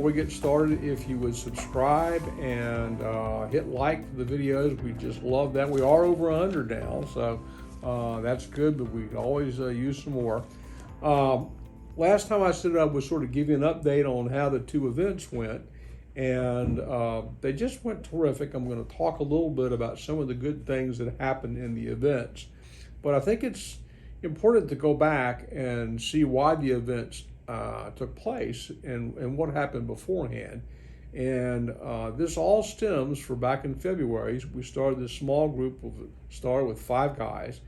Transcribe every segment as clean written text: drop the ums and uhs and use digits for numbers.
we get started, if you would subscribe and hit like to the videos, we just love that. We are over 100 now, so that's good, but we could always use some more. Last time I stood up was sort of give you an update on how the two events went, and they just went terrific. I'm going to talk a little bit about some of the good things that happened in the events, but I think it's important to go back and see why the events took place and what happened beforehand. And this all stems from back in February. We started this small group, started with 5 guys.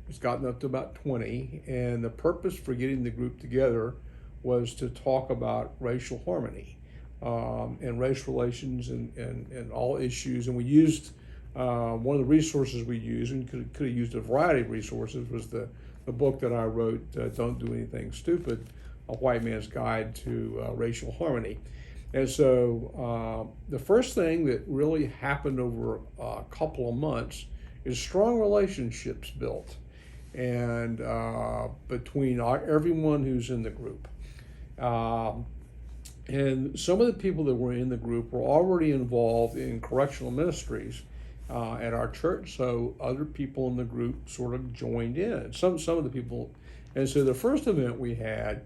It's gotten up to about 20. And the purpose for getting the group together was to talk about racial harmony and race relations and all issues. And we used one of the resources we used, and could have used a variety of resources, was the book that I wrote, Don't Do Anything Stupid, A White Man's Guide to Racial Harmony. And so the first thing that really happened over a couple of months is strong relationships built and between everyone who's in the group. And some of the people that were in the group were already involved in correctional ministries at our church, so other people in the group sort of joined in. Some of the people, and so the first event we had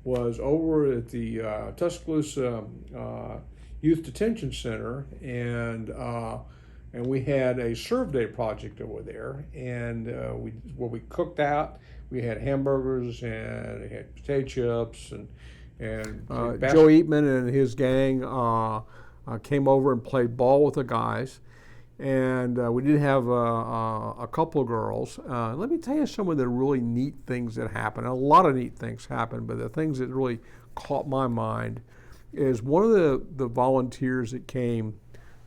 was over at the Tuscaloosa Youth Detention Center, and we had a serve day project over there, and we cooked out. We had hamburgers and we had potato chips, and Joe Eatman and his gang came over and played ball with the guys. And we did have a couple of girls. Let me tell you some of the really neat things that happened. A lot of neat things happened, but the things that really caught my mind is one of the volunteers that came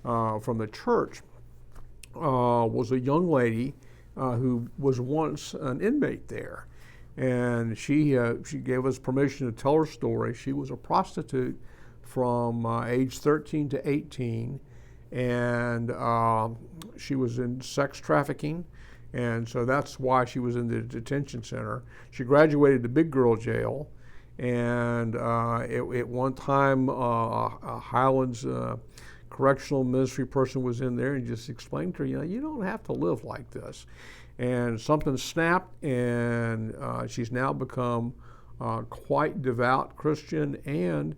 from the church was a young lady who was once an inmate there. And she gave us permission to tell her story. She was a prostitute from age 13 to 18. And she was in sex trafficking, and so that's why she was in the detention center. She graduated to big girl jail, and at one time a Highlands correctional ministry person was in there and just explained to her, you don't have to live like this. And something snapped, and she's now become quite devout Christian and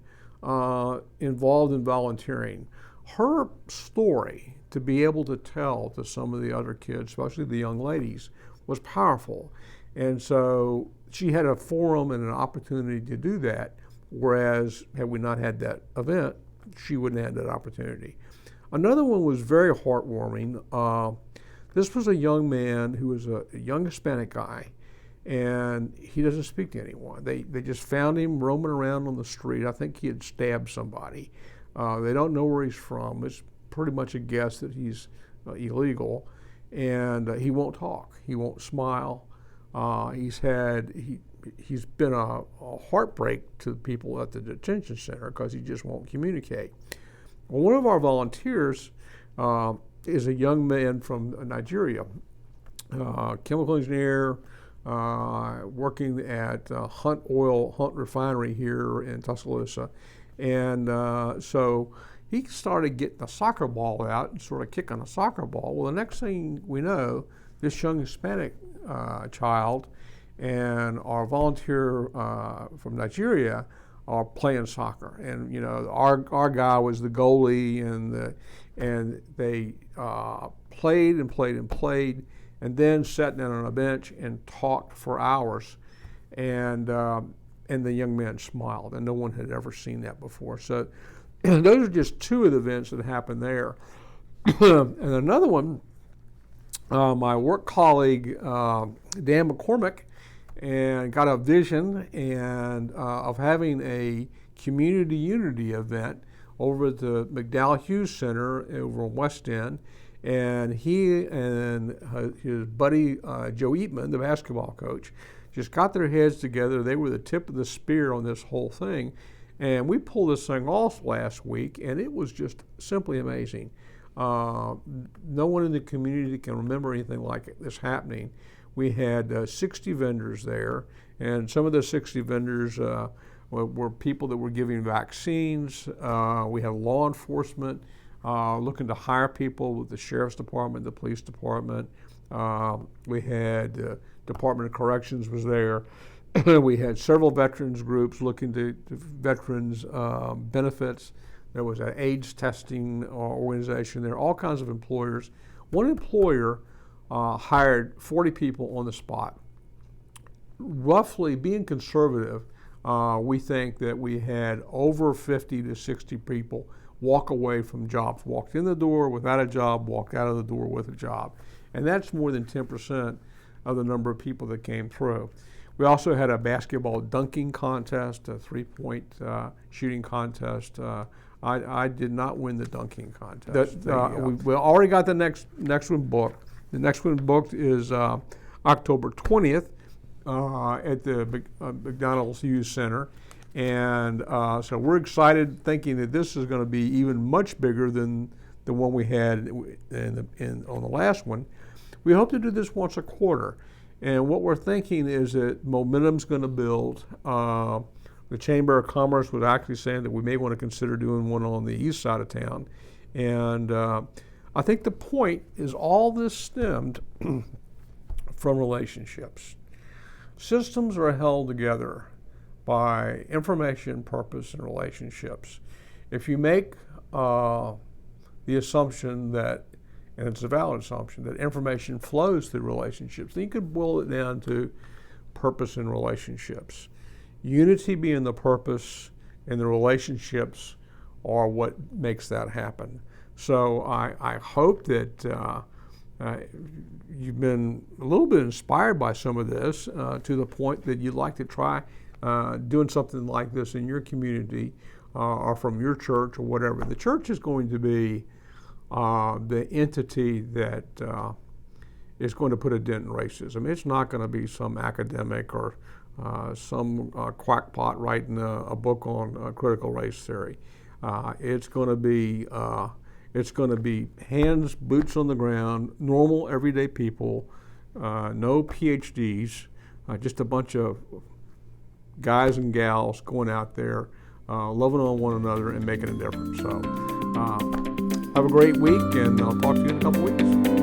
involved in volunteering. Her story, to be able to tell to some of the other kids, especially the young ladies, was powerful. And so she had a forum and an opportunity to do that, whereas had we not had that event, she wouldn't have had that opportunity. Another one was very heartwarming. This was a young man who was a young Hispanic guy, and he doesn't speak to anyone. They just found him roaming around on the street. I think he had stabbed somebody. They don't know where he's from. It's pretty much a guess that he's illegal, and he won't talk. He won't smile. He's been a heartbreak to the people at the detention center because he just won't communicate. Well, one of our volunteers is a young man from Nigeria, chemical engineer, working at Hunt Refinery here in Tuscaloosa. And so he started getting a soccer ball out and sort of kicking a soccer ball. Well, the next thing we know, this young Hispanic child and our volunteer from Nigeria are playing soccer. And our guy was the goalie, and they played and played and played, and then sat down on a bench and talked for hours. And the young man smiled, and no one had ever seen that before. So those are just two of the events that happened there. And another one, my work colleague, Dan McCormick, and got a vision of having a community unity event over at the McDowell Hughes Center over in West End. And he and his buddy, Joe Eatman, the basketball coach, just got their heads together. They were the tip of the spear on this whole thing. And we pulled this thing off last week, and it was just simply amazing. No one in the community can remember anything like this happening. We had 60 vendors there, and some of the 60 vendors were people that were giving vaccines. We had law enforcement looking to hire people with the sheriff's department, the police department. We had Department of Corrections was there. We had several veterans groups looking to veterans benefits. There was an AIDS testing organization. There are all kinds of employers. One employer hired 40 people on the spot. Roughly, being conservative, we think that we had over 50 to 60 people walk away from jobs, walked in the door without a job, walked out of the door with a job. And that's more than 10% of the number of people that came through. We also had a basketball dunking contest, a three-point shooting contest. I did not win the dunking contest. We already got the next one booked. The next one booked is October 20th at the McDonald's Youth Center. And so we're excited, thinking that this is going to be even much bigger than the one we had on the last one. We hope to do this once a quarter. And what we're thinking is that momentum's going to build. The Chamber of Commerce was actually saying that we may want to consider doing one on the east side of town. And I think the point is all this stemmed from relationships. Systems are held together by information, purpose, and relationships. If you make the assumption that, and it's a valid assumption, that information flows through relationships, then you could boil it down to purpose and relationships. Unity being the purpose, and the relationships are what makes that happen. So I hope that you've been a little bit inspired by some of this to the point that you'd like to try doing something like this in your community or from your church or whatever. The church is going to be the entity that is going to put a dent in racism. It's not going to be some academic or some quackpot writing a book on critical race theory. It's going to be hands, boots on the ground, normal, everyday people, no PhDs, just a bunch of guys and gals going out there, loving on one another and making a difference. So have a great week, and I'll talk to you in a couple weeks.